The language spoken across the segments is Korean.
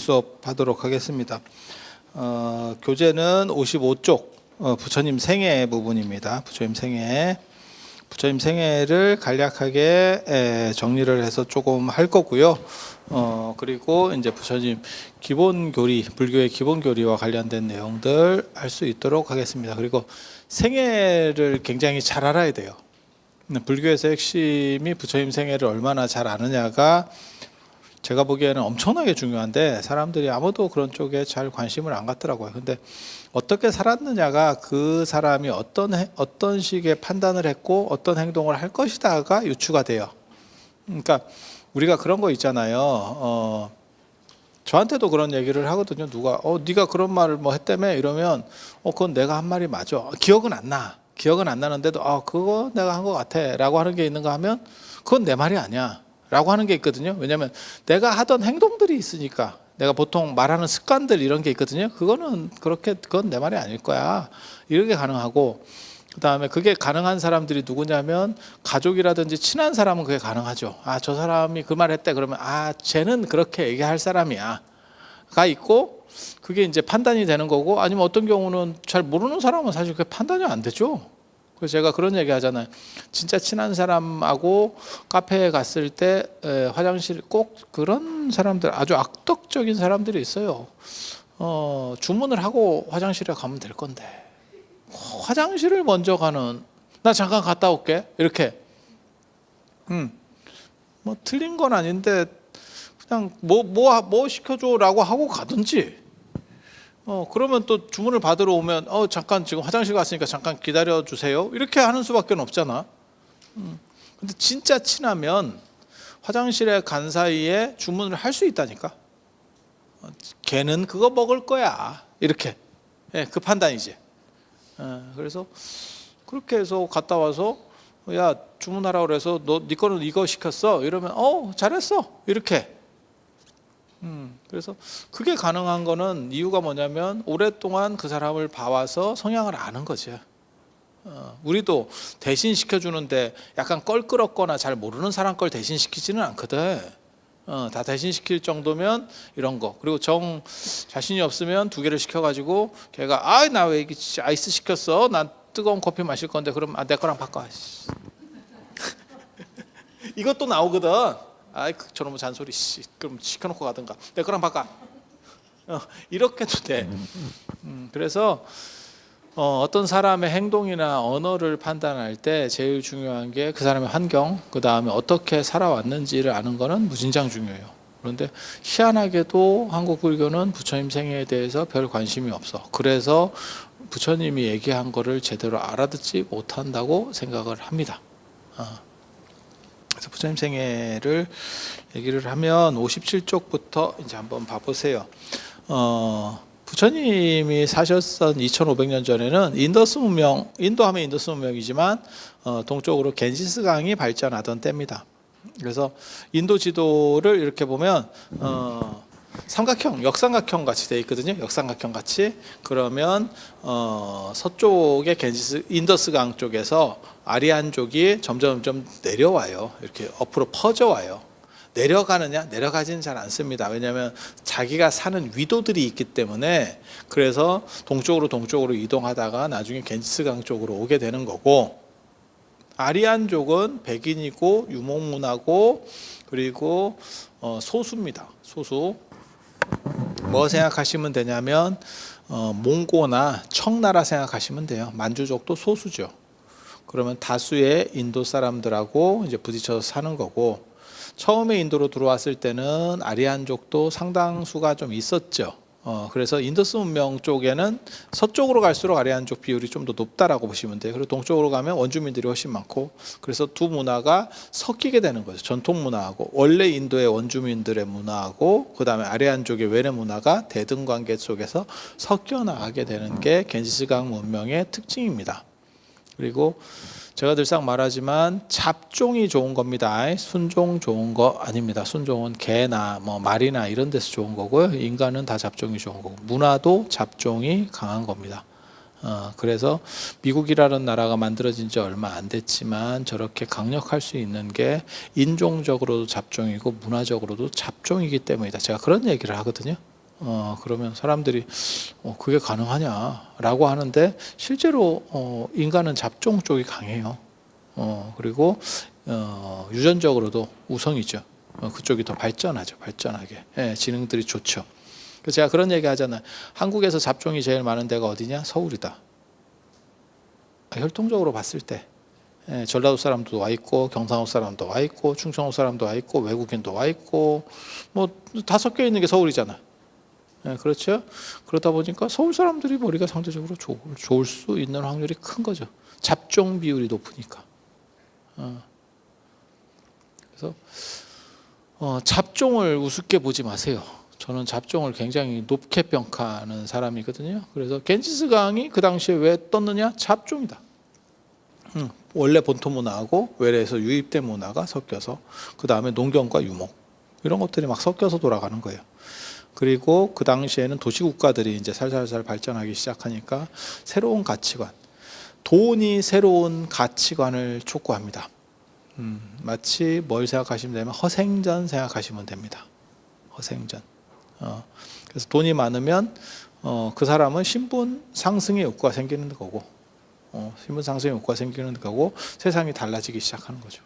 수업하도록 하겠습니다. 교재는 55쪽 부처님 생애 부분입니다. 부처님 생애를 간략하게 정리를 해서 조금 할 거고요. 그리고 이제 부처님 기본 교리, 불교의 기본 교리와 관련된 내용들 할 수 있도록 하겠습니다. 그리고 생애를 굉장히 잘 알아야 돼요. 불교에서 핵심이 부처님 생애를 얼마나 잘 아느냐가 제가 보기에는 엄청나게 중요한데 사람들이 아무도 그런 쪽에 잘 관심을 안 갖더라고요. 근데 어떻게 살았느냐가 그 사람이 어떤 식의 판단을 했고 어떤 행동을 할 것이다가 유추가 돼요. 그러니까 우리가 그런 거 있잖아요. 저한테도 그런 얘기를 하거든요. 누가 네가 그런 말을 뭐 했다며 이러면 그건 내가 한 말이 맞아. 기억은 안 나는데도 그거 내가 한 것 같아 라고 하는 게 있는가 하면 그건 내 말이 아니야 라고 하는 게 있거든요. 왜냐하면 내가 하던 행동들이 있으니까. 내가 보통 말하는 습관들 이런 게 있거든요. 그건 내 말이 아닐 거야. 이런 게 가능하고, 그 다음에 그게 가능한 사람들이 누구냐면 가족이라든지 친한 사람은 그게 가능하죠. 저 사람이 그 말 했대. 그러면 쟤는 그렇게 얘기할 사람이야 가 있고, 그게 이제 판단이 되는 거고, 아니면 어떤 경우는 잘 모르는 사람은 사실 그게 판단이 안 되죠. 그래서 제가 그런 얘기 하잖아요. 진짜 친한 사람하고 카페에 갔을 때 화장실 꼭 그런 사람들, 아주 악덕적인 사람들이 있어요. 주문을 하고 화장실에 가면 될 건데 화장실을 먼저 가는, 나 잠깐 갔다 올게 이렇게. 뭐 틀린 건 아닌데 그냥 뭐 시켜줘라고 하고 가든지. 그러면 또 주문을 받으러 오면 잠깐 지금 화장실 갔으니까 잠깐 기다려 주세요 이렇게 하는 수밖에 없잖아. 근데 진짜 친하면 화장실에 간 사이에 주문을 할 수 있다니까. 걔는 그거 먹을 거야 이렇게. 그 판단이지. 그래서 그렇게 해서 갔다 와서 야 주문하라고 그래서 네 거는 이거 시켰어 이러면 잘했어 이렇게. 그래서 그게 가능한 거는 이유가 뭐냐면 오랫동안 그 사람을 봐와서 성향을 아는 거죠. 우리도 대신 시켜주는데 약간 껄끄럽거나 잘 모르는 사람 걸 대신 시키지는 않거든. 다 대신 시킬 정도면 이런 거. 그리고 자신이 없으면 2개를 시켜가지고 걔가 나 왜 아이스 시켰어? 난 뜨거운 커피 마실 건데 그럼 내 거랑 바꿔. 이것도 나오거든. 저놈의 잔소리 그럼 시켜놓고 가든가 내 거랑 바꿔. 이렇게도 돼. 그래서 어떤 사람의 행동이나 언어를 판단할 때 제일 중요한 게 그 사람의 환경, 그 다음에 어떻게 살아왔는지를 아는 거는 무진장 중요해요. 그런데 희한하게도 한국 불교는 부처님 생애에 대해서 별 관심이 없어. 그래서 부처님이 얘기한 거를 제대로 알아듣지 못한다고 생각을 합니다. 그래서 부처님 생애를 얘기를 하면 57쪽부터 이제 한번 봐보세요. 부처님이 사셨던 2500년 전에는 인도하면 인더스 문명이지만 동쪽으로 겐지스강이 발전하던 때입니다. 그래서 인도 지도를 이렇게 보면 역삼각형 같이 돼 있거든요. 역삼각형 같이. 그러면 서쪽의 인더스강 쪽에서 아리안족이 점점 내려와요. 이렇게 옆으로 퍼져와요. 내려가느냐? 내려가지는 잘 않습니다. 왜냐하면 자기가 사는 위도들이 있기 때문에. 그래서 동쪽으로 이동하다가 나중에 겐지스강 쪽으로 오게 되는 거고, 아리안족은 백인이고 유목문화고 그리고 소수입니다. 소수. 뭐 생각하시면 되냐면 몽고나 청나라 생각하시면 돼요. 만주족도 소수죠. 그러면 다수의 인도 사람들하고 이제 부딪혀서 사는 거고, 처음에 인도로 들어왔을 때는 아리안족도 상당수가 좀 있었죠. 그래서 인더스 문명 쪽에는 서쪽으로 갈수록 아리안족 비율이 좀 더 높다라고 보시면 돼요. 그리고 동쪽으로 가면 원주민들이 훨씬 많고, 그래서 두 문화가 섞이게 되는 거죠. 전통 문화하고 원래 인도의 원주민들의 문화하고 그 다음에 아리안족의 외래 문화가 대등관계 속에서 섞여 나가게 되는 게 겐지스강 문명의 특징입니다. 그리고 제가 늘상 말하지만 잡종이 좋은 겁니다. 순종 좋은 거 아닙니다. 순종은 개나 말이나 이런 데서 좋은 거고요. 인간은 다 잡종이 좋은 거고, 문화도 잡종이 강한 겁니다. 그래서 미국이라는 나라가 만들어진 지 얼마 안 됐지만 저렇게 강력할 수 있는 게 인종적으로도 잡종이고 문화적으로도 잡종이기 때문이다. 제가 그런 얘기를 하거든요. 그러면 사람들이 그게 가능하냐라고 하는데 실제로 인간은 잡종 쪽이 강해요. 그리고 유전적으로도 우성이죠. 그쪽이 더 발전하죠. 발전하게. 예, 지능들이 좋죠. 그래서 제가 그런 얘기 하잖아요. 한국에서 잡종이 제일 많은 데가 어디냐? 서울이다. 혈통적으로 봤을 때 전라도 사람도 와 있고 경상도 사람도 와 있고 충청도 사람도 와 있고 외국인도 와 있고 뭐 다 섞여 있는 게 서울이잖아. 그렇죠? 그러다 보니까 서울 사람들이 머리가 상대적으로 좋을 수 있는 확률이 큰 거죠. 잡종 비율이 높으니까. 그래서 잡종을 우습게 보지 마세요. 저는 잡종을 굉장히 높게 평가하는 사람이거든요. 그래서 겐지스강이 그 당시에 왜 떴느냐? 잡종이다. 원래 본토 문화하고 외래에서 유입된 문화가 섞여서 그 다음에 농경과 유목 이런 것들이 막 섞여서 돌아가는 거예요. 그리고 그 당시에는 도시국가들이 이제 살살살 발전하기 시작하니까 새로운 가치관, 돈이 새로운 가치관을 촉구합니다. 마치 뭘 생각하시면 되면 허생전 생각하시면 됩니다. 허생전. 그래서 돈이 많으면 그 사람은 신분 상승의 욕구가 생기는 거고, 신분 상승의 욕구가 생기는 거고 세상이 달라지기 시작하는 거죠.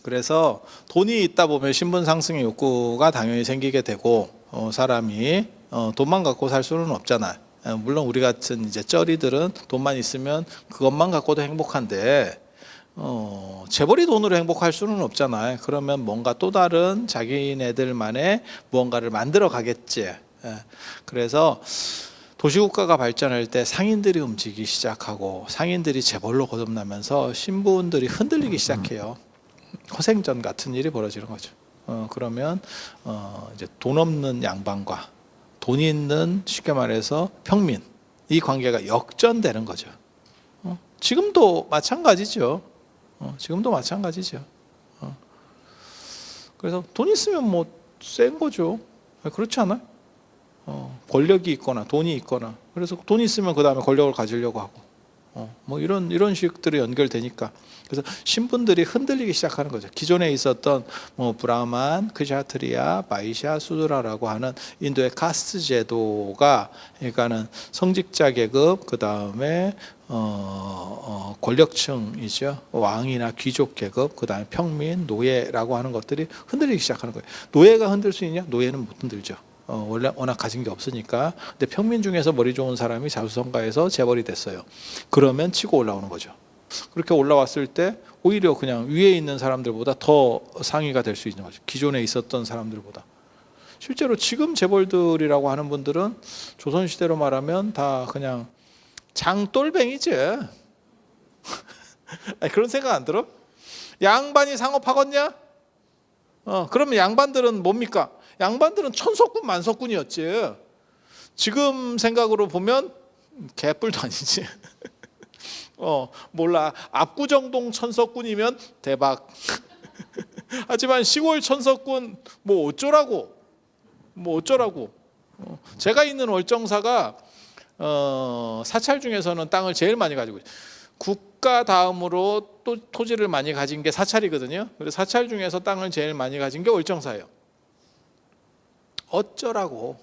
그래서 돈이 있다 보면 신분 상승의 욕구가 당연히 생기게 되고 사람이 돈만 갖고 살 수는 없잖아요. 물론 우리 같은 이제 쩌리들은 돈만 있으면 그것만 갖고도 행복한데 재벌이 돈으로 행복할 수는 없잖아요. 그러면 뭔가 또 다른 자기네들만의 무언가를 만들어 가겠지. 그래서 도시국가가 발전할 때 상인들이 움직이기 시작하고 상인들이 재벌로 거듭나면서 신분들이 흔들리기 시작해요. 허생전 같은 일이 벌어지는 거죠. 그러면 이제 돈 없는 양반과 돈 있는 쉽게 말해서 평민 이 관계가 역전되는 거죠. 지금도 마찬가지죠. 지금도 마찬가지죠. 그래서 돈 있으면 뭐 센 거죠. 그렇지 않아요? 권력이 있거나 돈이 있거나 그래서 돈 있으면 그 다음에 권력을 가지려고 하고 뭐 이런 식들이 연결되니까 그래서 신분들이 흔들리기 시작하는 거죠. 기존에 있었던 뭐 브라만, 크샤트리아, 바이샤, 수드라라고 하는 인도의 카스트 제도가 그러니까는 성직자 계급 그 다음에 권력층이죠. 왕이나 귀족 계급 그 다음에 평민, 노예라고 하는 것들이 흔들리기 시작하는 거예요. 노예가 흔들 수 있냐? 노예는 못 흔들죠. 원래 워낙 가진 게 없으니까. 근데 평민 중에서 머리 좋은 사람이 자수성가해서 재벌이 됐어요. 그러면 치고 올라오는 거죠. 그렇게 올라왔을 때 오히려 그냥 위에 있는 사람들보다 더 상위가 될 수 있는 거죠. 기존에 있었던 사람들보다. 실제로 지금 재벌들이라고 하는 분들은 조선시대로 말하면 다 그냥 장돌뱅이지. 그런 생각 안 들어? 양반이 상업하겠냐? 그러면 양반들은 뭡니까? 양반들은 천석군 만석군이었지. 지금 생각으로 보면 개뿔도 아니지. 몰라. 압구정동 천석군이면 대박. 하지만 시골 천석군 뭐 어쩌라고. 제가 있는 월정사가 사찰 중에서는 땅을 제일 많이 가지고 있어요. 국가 다음으로 또 토지를 많이 가진 게 사찰이거든요. 그래서 사찰 중에서 땅을 제일 많이 가진 게 월정사예요. 어쩌라고.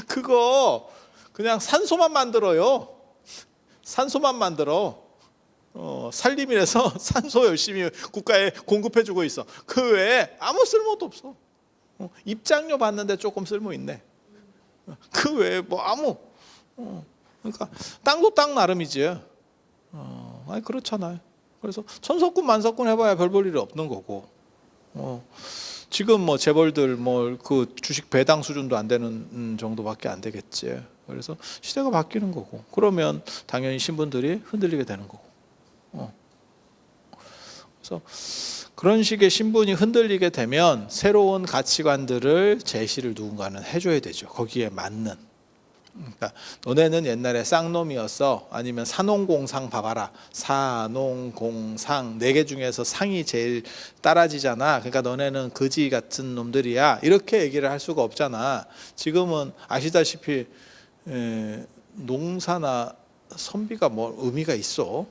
그거 그냥 산소만 만들어요. 산소만 만들어. 산림이라서 산소 열심히 국가에 공급해주고 있어. 그 외에 아무 쓸모도 없어. 입장료 받는데 조금 쓸모 있네. 그 외에 뭐 아무. 그러니까 땅도 땅 나름이지. 아니 그렇잖아요. 그래서 천석군 만석군 해봐야 별 볼 일이 없는 거고. 지금 뭐 재벌들 뭐 그 주식 배당 수준도 안 되는 정도밖에 안 되겠지. 그래서 시대가 바뀌는 거고. 그러면 당연히 신분들이 흔들리게 되는 거고. 그래서 그런 식의 신분이 흔들리게 되면 새로운 가치관들을 제시를 누군가는 해줘야 되죠. 거기에 맞는. 그러니까 너네는 옛날에 쌍놈이었어. 아니면 사농공상 봐봐라. 사농공상 4개 중에서 상이 제일 따라지잖아. 그러니까 너네는 거지 같은 놈들이야. 이렇게 얘기를 할 수가 없잖아. 지금은 아시다시피 농사나 선비가 뭐 의미가 있어.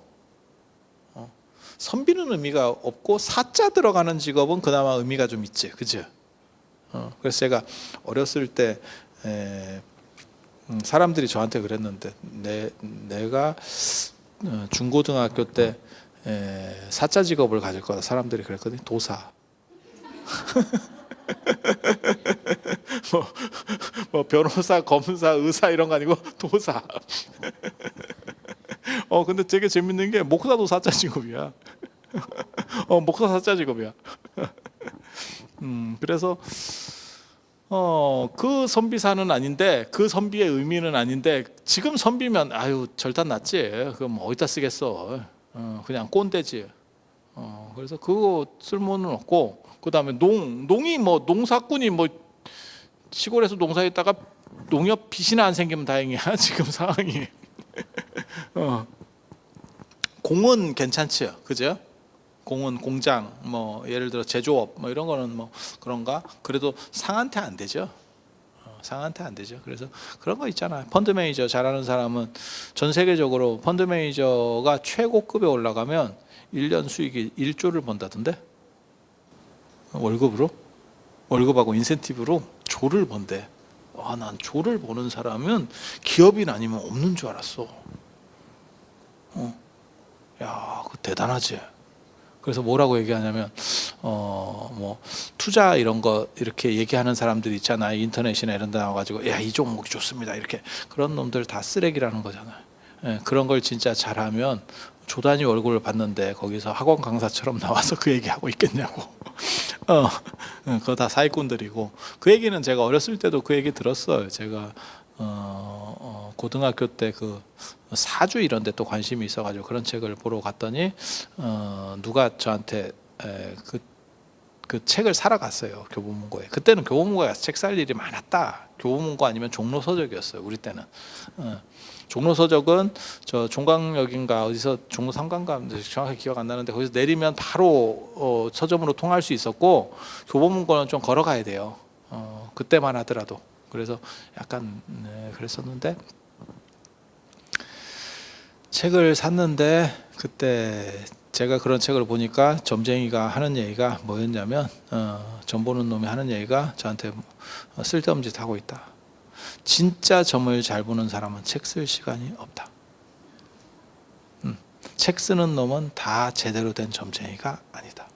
선비는 의미가 없고 사자 들어가는 직업은 그나마 의미가 좀 있지. 그죠? 그래서 제가 어렸을 때 사람들이 저한테 그랬는데 내가 중고등학교 때 사자 직업을 가질 거다. 사람들이 그랬거든요. 도사. 뭐 변호사, 검사, 의사 이런 거 아니고 도사. 근데 되게 재밌는 게 목사도 사자 직업이야. 목사 사자 직업이야. 그래서 그 선비사는 아닌데, 그 선비의 의미는 아닌데, 지금 선비면 아유 절단 났지. 그럼 어디다 쓰겠어. 그냥 꼰대지. 그래서 그거 쓸모는 없고, 그 다음에 농이 뭐 농사꾼이 뭐 시골에서 농사했다가 농협 빚이나 안 생기면 다행이야. 지금 상황이. 공은 괜찮지요, 그죠? 공은 공장, 뭐 예를 들어 제조업, 뭐 이런 거는 뭐 그런가? 그래도 상한테 안 되죠. 상한테 안 되죠. 그래서 그런 거 있잖아요. 펀드 매니저 잘하는 사람은 전 세계적으로 펀드 매니저가 최고급에 올라가면 1년 수익이 1조를 번다던데. 월급하고 인센티브로 조를 번대. 난 조를 버는 사람은 기업인 아니면 없는 줄 알았어. 야, 그 대단하지. 그래서 뭐라고 얘기하냐면 뭐 투자 이런 거 이렇게 얘기하는 사람들 있잖아. 인터넷이나 이런 데 나와가지고 야, 이 종목이 좋습니다. 이렇게 그런 놈들 다 쓰레기라는 거잖아요. 그런 걸 진짜 잘하면 조 단위 월급을 받는데 거기서 학원 강사처럼 나와서 그 얘기하고 있겠냐고. 그거 다 사기꾼들이고. 그 얘기는 제가 어렸을 때도 그 얘기 들었어요. 제가 고등학교 때 그 사주 이런 데 또 관심이 있어가지고 그런 책을 보러 갔더니 누가 저한테 그 책을 사러 갔어요. 교보문고에. 그때는 교보문고에 가서 책 살 일이 많았다. 교보문고 아니면 종로서적이었어요. 우리 때는. 종로서적은 저 종강역인가 어디서 종로 3강가 정확히 기억 안 나는데 거기서 내리면 바로 서점으로 통할 수 있었고, 교보문고는 좀 걸어가야 돼요. 그때만 하더라도. 그래서 약간 그랬었는데, 책을 샀는데 그때 제가 그런 책을 보니까 점쟁이가 하는 얘기가 뭐였냐면, 점 보는 놈이 하는 얘기가 저한테 쓸데없는 짓 하고 있다. 진짜 점을 잘 보는 사람은 책 쓸 시간이 없다. 책 쓰는 놈은 다 제대로 된 점쟁이가 아니다.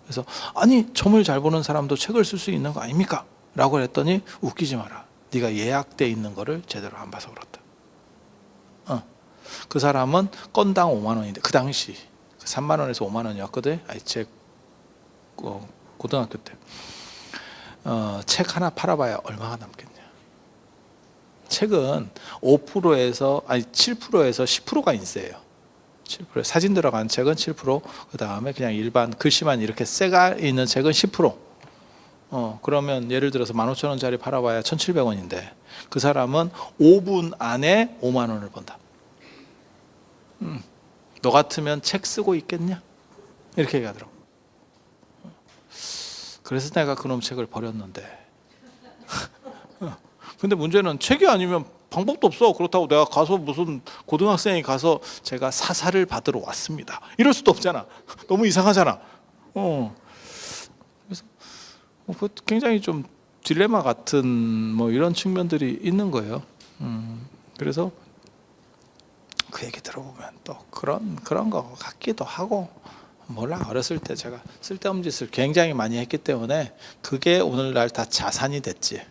그래서 아니 점을 잘 보는 사람도 책을 쓸 수 있는 거 아닙니까? 라고 했더니 웃기지 마라. 네가 예약돼 있는 거를 제대로 안 봐서 그렇다. 그 사람은 건당 5만 원인데 그 당시 3만 원에서 5만 원이었거든. 책 고등학교 때 책 하나 팔아봐야 얼마가 남겠냐. 책은 5%에서 7%에서 10%가 인세예요. 7% 사진 들어간 책은 7%, 그 다음에 그냥 일반 글씨만 이렇게 새가 있는 책은 10%. 그러면 예를 들어서 15,000원짜리 팔아봐야 1,700원인데 그 사람은 5분 안에 5만 원을 번다. 너 같으면 책 쓰고 있겠냐? 이렇게 얘기하더라고. 그래서 내가 그놈 책을 버렸는데. 근데 문제는 책이 아니면 방법도 없어. 그렇다고 내가 가서 무슨 고등학생이 가서 제가 사사를 받으러 왔습니다. 이럴 수도 없잖아. 너무 이상하잖아. 그래서 굉장히 좀 딜레마 같은 뭐 이런 측면들이 있는 거예요. 그래서 그 얘기 들어보면 또 그런 거 같기도 하고, 몰라. 어렸을 때 제가 쓸데없는 짓을 굉장히 많이 했기 때문에 그게 오늘날 다 자산이 됐지.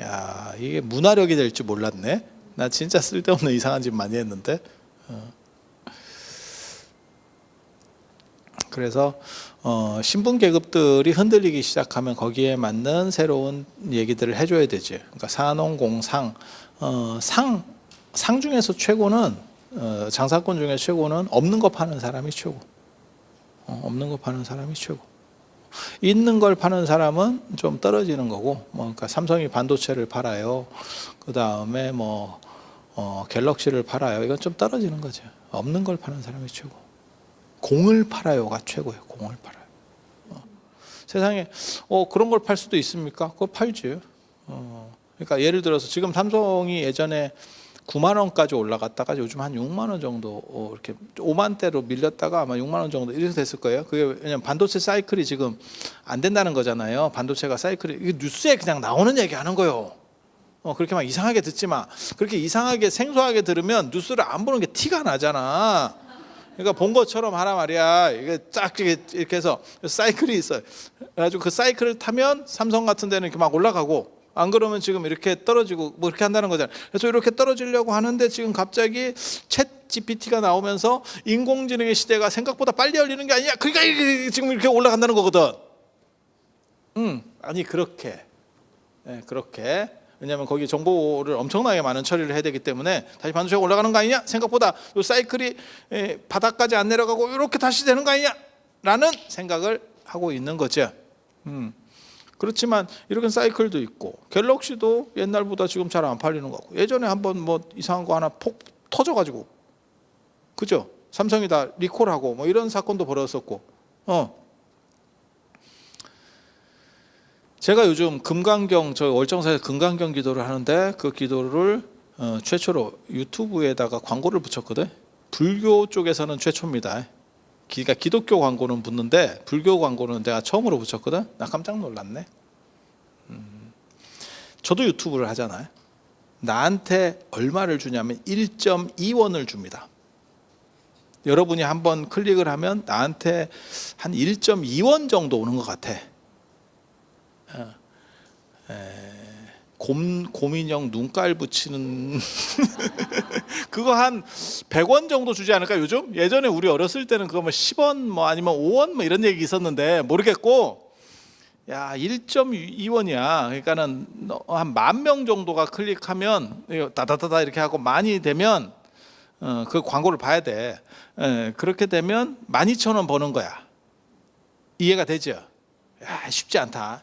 야, 이게 문화력이 될 줄 몰랐네. 나 진짜 쓸데없는 이상한 짓 많이 했는데. 그래서 신분 계급들이 흔들리기 시작하면 거기에 맞는 새로운 얘기들을 해줘야 되지. 그러니까 산업공상, 상 중에서 최고는 장사꾼 중에 최고는 없는 거 파는 사람이 최고. 없는 거 파는 사람이 최고. 있는 걸 파는 사람은 좀 떨어지는 거고, 그러니까 삼성이 반도체를 팔아요. 그 다음에 뭐 갤럭시를 팔아요. 이건 좀 떨어지는 거죠. 없는 걸 파는 사람이 최고. 공을 팔아요가 최고예요. 공을 팔아요. 세상에 그런 걸 팔 수도 있습니까? 그거 팔지. 그러니까 예를 들어서 지금 삼성이 예전에 9만 원까지 올라갔다가 요즘 한 6만 원 정도 이렇게 5만대로 밀렸다가 아마 6만 원 정도 이렇게 됐을 거예요. 그게 왜냐면 반도체 사이클이 지금 안 된다는 거잖아요. 반도체가 사이클이 이게 뉴스에 그냥 나오는 얘기 하는 거예요. 그렇게 막 이상하게 듣지 마. 그렇게 이상하게 생소하게 들으면 뉴스를 안 보는 게 티가 나잖아. 그러니까 본 것처럼 하라 말이야. 이게 딱 이렇게 해서 사이클이 있어요. 그래가지고 그 사이클을 타면 삼성 같은 데는 이렇게 막 올라가고, 안 그러면 지금 이렇게 떨어지고 뭐 이렇게 한다는 거잖아요. 그래서 이렇게 떨어지려고 하는데 지금 갑자기 챗 GPT가 나오면서 인공지능의 시대가 생각보다 빨리 열리는 게 아니야. 그러니까 이게 지금 이렇게 올라간다는 거거든. 아니 그렇게, 네, 그렇게. 왜냐하면 거기 정보를 엄청나게 많은 처리를 해야 되기 때문에 다시 반도체가 올라가는 거 아니냐? 생각보다 이 사이클이 바닥까지 안 내려가고 이렇게 다시 되는 거 아니냐? 라는 생각을 하고 있는 거죠. 그렇지만 이렇게 사이클도 있고, 갤럭시도 옛날보다 지금 잘 안 팔리는 거고, 예전에 한번 뭐 이상한 거 하나 폭 터져가지고, 그죠? 삼성이 다 리콜하고 뭐 이런 사건도 벌어졌었고. 제가 요즘 금강경, 저 월정사에서 금강경 기도를 하는데 그 기도를 최초로 유튜브에다가 광고를 붙였거든. 불교 쪽에서는 최초입니다. 그러니까 기독교 광고는 붙는데 불교 광고는 내가 처음으로 붙였거든. 나 깜짝 놀랐네. 저도 유튜브를 하잖아요. 나한테 얼마를 주냐면 1.2원을 줍니다. 여러분이 한번 클릭을 하면 나한테 한 1.2원 정도 오는 것 같아. 곰인형 눈깔 붙이는 그거 한 100원 정도 주지 않을까 요즘? 예전에 우리 어렸을 때는 그거 뭐 10원 뭐 아니면 5원 뭐 이런 얘기 있었는데 모르겠고, 야 1.2원이야. 그러니까는 한 10,000명 정도가 클릭하면 다다다다 이렇게 하고 많이 되면 그 광고를 봐야 돼. 그렇게 되면 12,000원 버는 거야. 이해가 되죠? 야, 쉽지 않다.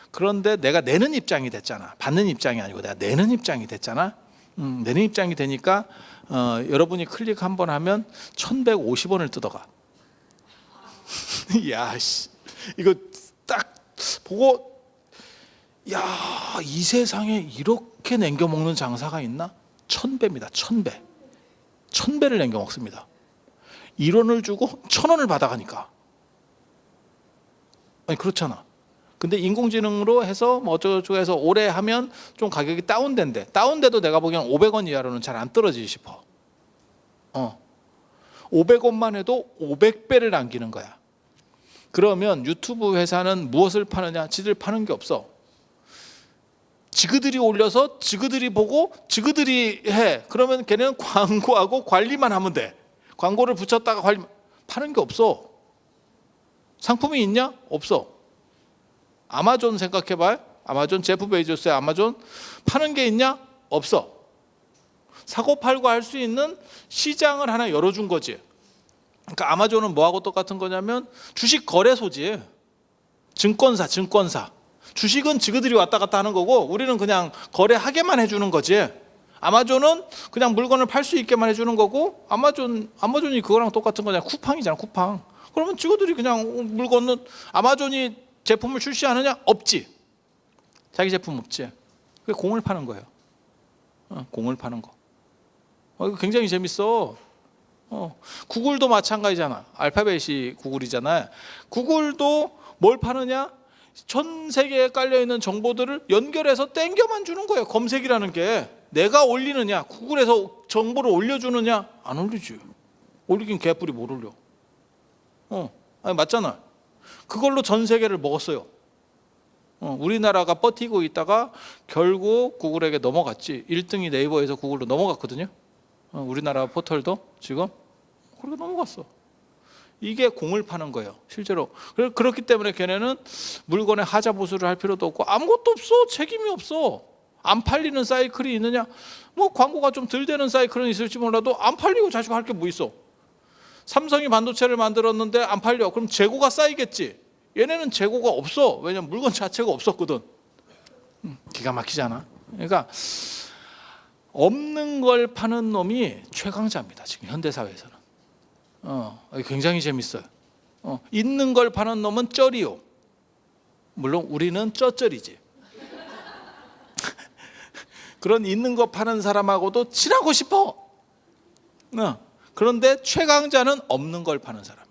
그런데 내가 내는 입장이 됐잖아. 받는 입장이 아니고 내가 내는 입장이 됐잖아. 내는 입장이 되니까 여러분이 클릭 한번 하면 1,150원을 뜯어가. 야, 씨, 이거 딱 보고, 야, 이 세상에 이렇게 남겨 먹는 장사가 있나? 1,000배입니다. 1,000배. 1,000배를 남겨 먹습니다. 1원을 주고 1,000원을 받아가니까. 아니 그렇잖아. 근데 인공지능으로 해서 뭐 어쩌고저쩌고 해서 오래 하면 좀 가격이 다운된대. 다운돼도 내가 보기엔 500원 이하로는 잘 안 떨어지지 싶어. 500원만 해도 500배를 남기는 거야. 그러면 유튜브 회사는 무엇을 파느냐? 지들 파는 게 없어. 지그들이 올려서 지그들이 보고 지그들이 해. 그러면 걔는 광고하고 관리만 하면 돼. 광고를 붙였다가 관리, 파는 게 없어. 상품이 있냐? 없어. 아마존 생각해봐요. 아마존, 제프 베이조스의 아마존 파는 게 있냐? 없어. 사고 팔고 할 수 있는 시장을 하나 열어준 거지. 그러니까 아마존은 뭐하고 똑같은 거냐면 주식 거래소지. 증권사. 주식은 지그들이 왔다 갔다 하는 거고 우리는 그냥 거래하게만 해주는 거지. 아마존은 그냥 물건을 팔 수 있게만 해주는 거고, 아마존이 그거랑 똑같은 거잖아. 쿠팡이잖아, 쿠팡. 그러면 지그들이 그냥 물건은, 아마존이 제품을 출시하느냐? 없지. 자기 제품 없지. 그게 공을 파는 거예요. 공을 파는 거. 이거 굉장히 재밌어. 구글도 마찬가지잖아. 알파벳이 구글이잖아. 구글도 뭘 파느냐? 전 세계에 깔려있는 정보들을 연결해서 땡겨만 주는 거예요. 검색이라는 게. 내가 올리느냐? 구글에서 정보를 올려주느냐? 안 올리지. 올리긴 개뿔이 못 올려. 아니 맞잖아. 그걸로 전 세계를 먹었어요. 우리나라가 버티고 있다가 결국 구글에게 넘어갔지. 1등이 네이버에서 구글로 넘어갔거든요. 우리나라 포털도 지금 그렇게 넘어갔어. 이게 공을 파는 거예요, 실제로. 그렇기 때문에 걔네는 물건에 하자 보수를 할 필요도 없고 아무것도 없어. 책임이 없어. 안 팔리는 사이클이 있느냐? 뭐 광고가 좀 덜 되는 사이클은 있을지 몰라도 안 팔리고 자식 할 게 뭐 있어? 삼성이 반도체를 만들었는데 안 팔려. 그럼 재고가 쌓이겠지. 얘네는 재고가 없어. 왜냐면 물건 자체가 없었거든. 기가 막히지 않아? 그러니까 없는 걸 파는 놈이 최강자입니다, 지금 현대사회에서는. 굉장히 재밌어요. 있는 걸 파는 놈은 쩔이요. 물론 우리는 쩌쩔이지. 그런 있는 거 파는 사람하고도 친하고 싶어. 그런데 최강자는 없는 걸 파는 사람.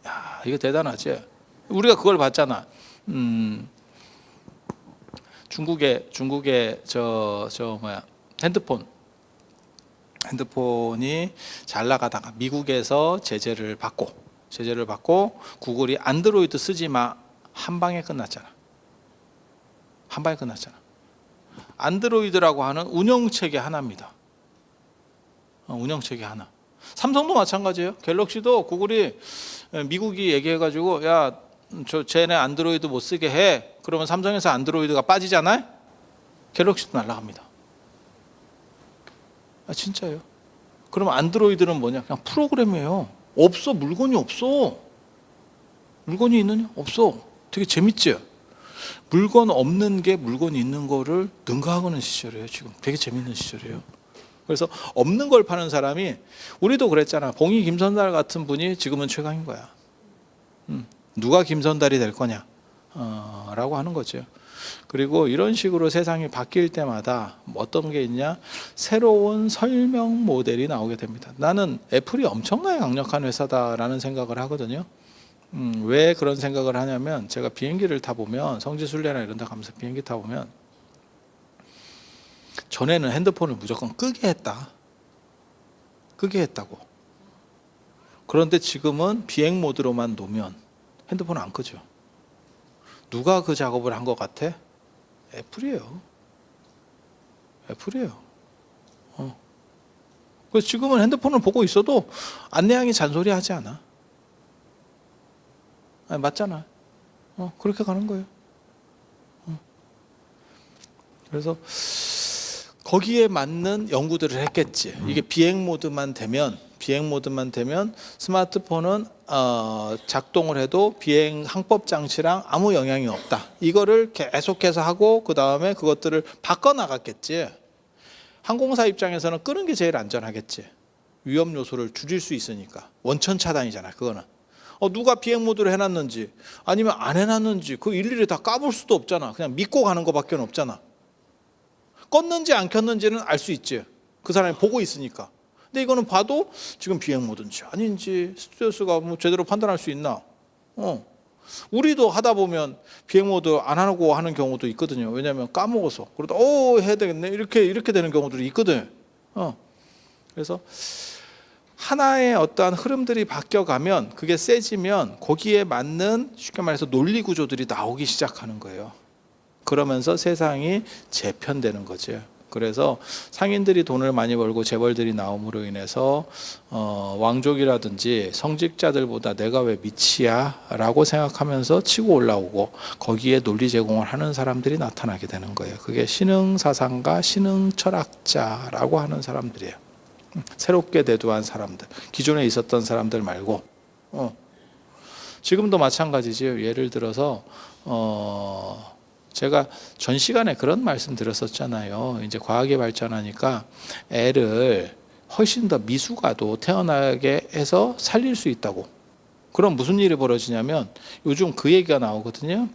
야, 이거 대단하지. 우리가 그걸 봤잖아. 중국의 핸드폰이 잘 나가다가 미국에서 제재를 받고 구글이 안드로이드 쓰지 마, 한 방에 끝났잖아. 안드로이드라고 하는 운영체계 하나입니다. 운영체계 하나. 삼성도 마찬가지예요. 갤럭시도 구글이, 미국이 얘기해가지고 야, 쟤네 안드로이드 못 쓰게 해. 그러면 삼성에서 안드로이드가 빠지잖아요. 갤럭시도 날아갑니다. 진짜요. 그러면 안드로이드는 뭐냐? 그냥 프로그램이에요. 없어. 물건이 없어. 물건이 있느냐? 없어. 되게 재밌지? 물건 없는 게 물건이 있는 거를 능가하는 시절이에요. 지금 되게 재밌는 시절이에요. 그래서 없는 걸 파는 사람이, 우리도 그랬잖아. 봉이 김선달 같은 분이 지금은 최강인 거야. 누가 김선달이 될 거냐 라고 하는 거죠. 그리고 이런 식으로 세상이 바뀔 때마다 어떤 게 있냐, 새로운 설명 모델이 나오게 됩니다. 나는 애플이 엄청나게 강력한 회사다라는 생각을 하거든요. 왜 그런 생각을 하냐면, 제가 비행기를 타보면, 성지순례나 이런 데 가면서 비행기 타보면, 전에는 핸드폰을 무조건 끄게 했다고. 그런데 지금은 비행 모드로만 놓으면 핸드폰 안 끄죠. 누가 그 작업을 한 것 같아? 애플이에요. 그래서 지금은 핸드폰을 보고 있어도 안내양이 잔소리하지 않아. 맞잖아. 그렇게 가는 거예요. 그래서 거기에 맞는 연구들을 했겠지. 이게 비행 모드만 되면 스마트폰은 작동을 해도 비행 항법 장치랑 아무 영향이 없다. 이거를 계속해서 하고 그 다음에 그것들을 바꿔 나갔겠지. 항공사 입장에서는 끄는 게 제일 안전하겠지. 위험 요소를 줄일 수 있으니까. 원천 차단이잖아. 그거는. 누가 비행 모드를 해놨는지 아니면 안 해놨는지 그 일일이 다 까볼 수도 없잖아. 그냥 믿고 가는 것밖에 없잖아. 껐는지 안 켰는지는 알 수 있지. 그 사람이 보고 있으니까. 근데 이거는 봐도 지금 비행 모드인지 아닌지 스튜어디스가 뭐 제대로 판단할 수 있나? 우리도 하다 보면 비행 모드 안 하고 하는 경우도 있거든요. 왜냐하면 까먹어서. 그러다 해야 되겠네. 이렇게 되는 경우들이 있거든. 그래서 하나의 어떠한 흐름들이 바뀌어가면, 그게 세지면 거기에 맞는, 쉽게 말해서 논리 구조들이 나오기 시작하는 거예요. 그러면서 세상이 재편되는 거죠. 그래서 상인들이 돈을 많이 벌고 재벌들이 나옴으로 인해서 왕족이라든지 성직자들보다 내가 왜 밑이야 라고 생각하면서 치고 올라오고, 거기에 논리 제공을 하는 사람들이 나타나게 되는 거예요. 그게 신흥사상가, 신흥철학자라고 하는 사람들이에요. 새롭게 대두한 사람들, 기존에 있었던 사람들 말고. 지금도 마찬가지죠. 예를 들어서 제가 전 시간에 그런 말씀 드렸었잖아요. 이제 과학이 발전하니까 애를 훨씬 더 미숙아도 태어나게 해서 살릴 수 있다고. 그럼 무슨 일이 벌어지냐면, 요즘 그 얘기가 나오거든요.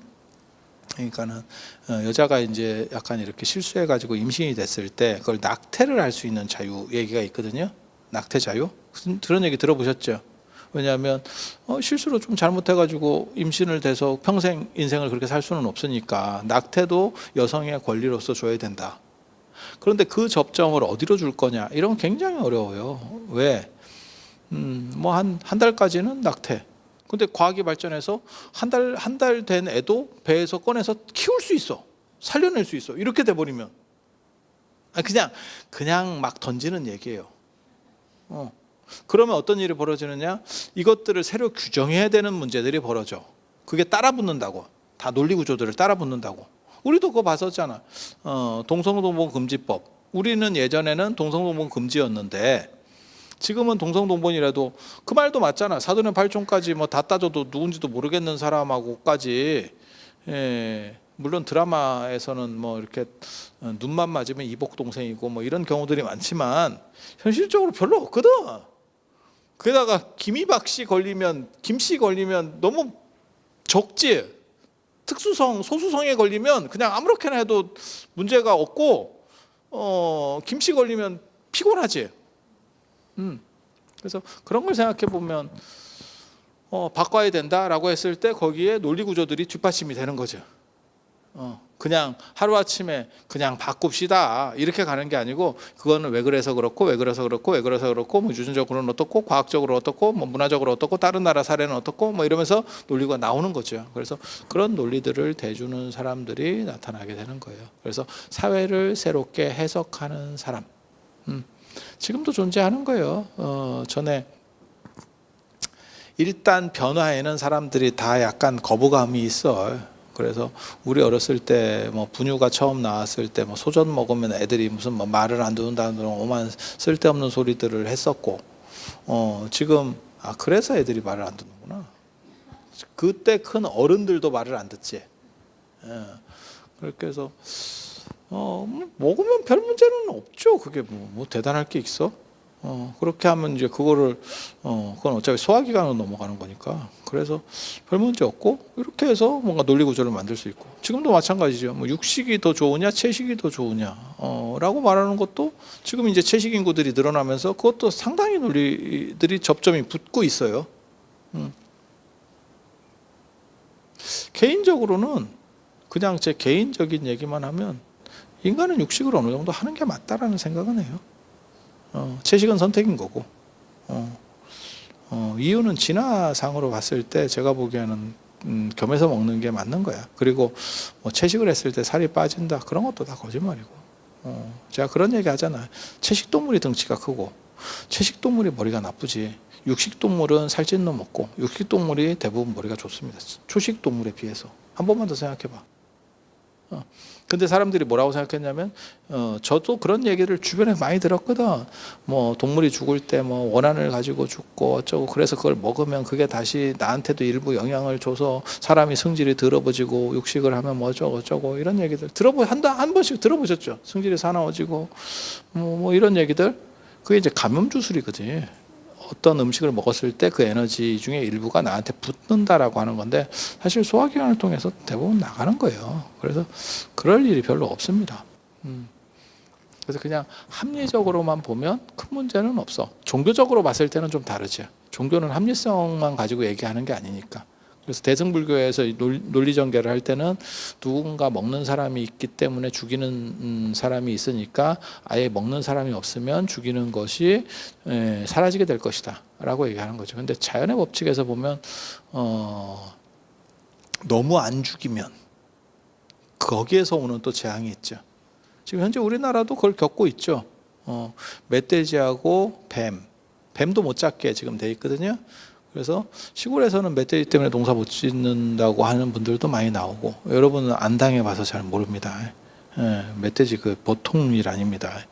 그러니까는 여자가 이제 약간 이렇게 실수해가지고 임신이 됐을 때 그걸 낙태를 할 수 있는 자유 얘기가 있거든요. 낙태 자유? 그런 얘기 들어보셨죠? 왜냐하면 실수로 좀 잘못해가지고 임신을 돼서 평생 인생을 그렇게 살 수는 없으니까 낙태도 여성의 권리로서 줘야 된다. 그런데 그 접점을 어디로 줄 거냐, 이런 건 굉장히 어려워요. 왜? 뭐 한 달까지는 낙태. 근데 과학이 발전해서 한 달 된 애도 배에서 꺼내서 키울 수 있어. 살려낼 수 있어. 이렇게 돼버리면 그냥 막 던지는 얘기예요. 그러면 어떤 일이 벌어지느냐? 이것들을 새로 규정해야 되는 문제들이 벌어져. 그게 따라붙는다고. 다 논리 구조들을 따라붙는다고. 우리도 그거 봤었잖아. 동성동본 금지법. 우리는 예전에는 동성동본 금지였는데 지금은 동성동본이라도 그 말도 맞잖아. 사돈의 팔촌까지 뭐 다 따져도 누군지도 모르겠는 사람하고까지, 물론 드라마에서는 뭐 이렇게 눈만 맞으면 이복 동생이고 뭐 이런 경우들이 많지만 현실적으로 별로 없거든. 게다가 김이박씨 걸리면, 김씨 걸리면 너무 적지. 특수성, 소수성에 걸리면 그냥 아무렇게나 해도 문제가 없고, 김씨 걸리면 피곤하지. 그래서 그런 걸 생각해 보면 바꿔야 된다라고 했을 때 거기에 논리 구조들이 뒷받침이 되는 거죠. 그냥 하루아침에 그냥 바꿉시다 이렇게 가는 게 아니고, 그거는 왜 그래서 그렇고 왜 그래서 그렇고 왜 그래서 그렇고, 뭐 유전적으로는 어떻고 과학적으로 어떻고 뭐 문화적으로 어떻고 다른 나라 사례는 어떻고 뭐 이러면서 논리가 나오는 거죠. 그래서 그런 논리들을 대주는 사람들이 나타나게 되는 거예요. 그래서 사회를 새롭게 해석하는 사람, 지금도 존재하는 거예요. 전에 일단 변화에는 사람들이 다 약간 거부감이 있어. 그래서 우리 어렸을 때 뭐 분유가 처음 나왔을 때 뭐 소전 먹으면 애들이 무슨 뭐 말을 안 듣는다는 오만 쓸데없는 소리들을 했었고, 지금 그래서 애들이 말을 안 듣는구나. 그때 큰 어른들도 말을 안 듣지. 그렇게 해서 먹으면 별 문제는 없죠. 그게 뭐 대단할 게 있어? 그렇게 하면 이제 그거를 그건 어차피 소화기관으로 넘어가는 거니까, 그래서 별 문제 없고, 이렇게 해서 뭔가 논리 구조를 만들 수 있고, 지금도 마찬가지죠. 뭐 육식이 더 좋으냐 채식이 더 좋으냐 라고 말하는 것도 지금 이제 채식 인구들이 늘어나면서 그것도 상당히 논리들이 접점이 붙고 있어요. 개인적으로는 그냥 제 개인적인 얘기만 하면 인간은 육식을 어느 정도 하는 게 맞다라는 생각은 해요. 채식은 선택인 거고, 이유는 진화상으로 봤을 때 제가 보기에는 겸해서 먹는 게 맞는 거야. 그리고 뭐 채식을 했을 때 살이 빠진다 그런 것도 다 거짓말이고, 제가 그런 얘기 하잖아요. 채식 동물이 덩치가 크고 채식 동물이 머리가 나쁘지, 육식 동물은 살찐 놈 먹고 육식 동물이 대부분 머리가 좋습니다. 초식 동물에 비해서. 한 번만 더 생각해봐. 근데 사람들이 뭐라고 생각했냐면, 저도 그런 얘기를 주변에 많이 들었거든. 뭐 동물이 죽을 때 뭐 원한을 가지고 죽고 어쩌고, 그래서 그걸 먹으면 그게 다시 나한테도 일부 영향을 줘서 사람이 성질이 더러워지고, 육식을 하면 뭐 어쩌고 이런 얘기들 한 번씩 들어보셨죠? 성질이 사나워지고 뭐 이런 얘기들. 그게 이제 감염 주술이거든. 어떤 음식을 먹었을 때 그 에너지 중에 일부가 나한테 붙는다라고 하는 건데, 사실 소화기관을 통해서 대부분 나가는 거예요. 그래서 그럴 일이 별로 없습니다. 그래서 그냥 합리적으로만 보면 큰 문제는 없어. 종교적으로 봤을 때는 좀 다르죠. 종교는 합리성만 가지고 얘기하는 게 아니니까. 그래서 대승불교에서 논리 전개를 할 때는 누군가 먹는 사람이 있기 때문에 죽이는 사람이 있으니까 아예 먹는 사람이 없으면 죽이는 것이 사라지게 될 것이다 라고 얘기하는 거죠. 근데 자연의 법칙에서 보면 너무 안 죽이면 거기에서 오는 또 재앙이 있죠. 지금 현재 우리나라도 그걸 겪고 있죠. 멧돼지하고 뱀도 못 잡게 지금 돼 있거든요. 그래서 시골에서는 멧돼지 때문에 농사 못 짓는다고 하는 분들도 많이 나오고, 여러분은 안 당해봐서 잘 모릅니다. 멧돼지 그 보통 일 아닙니다.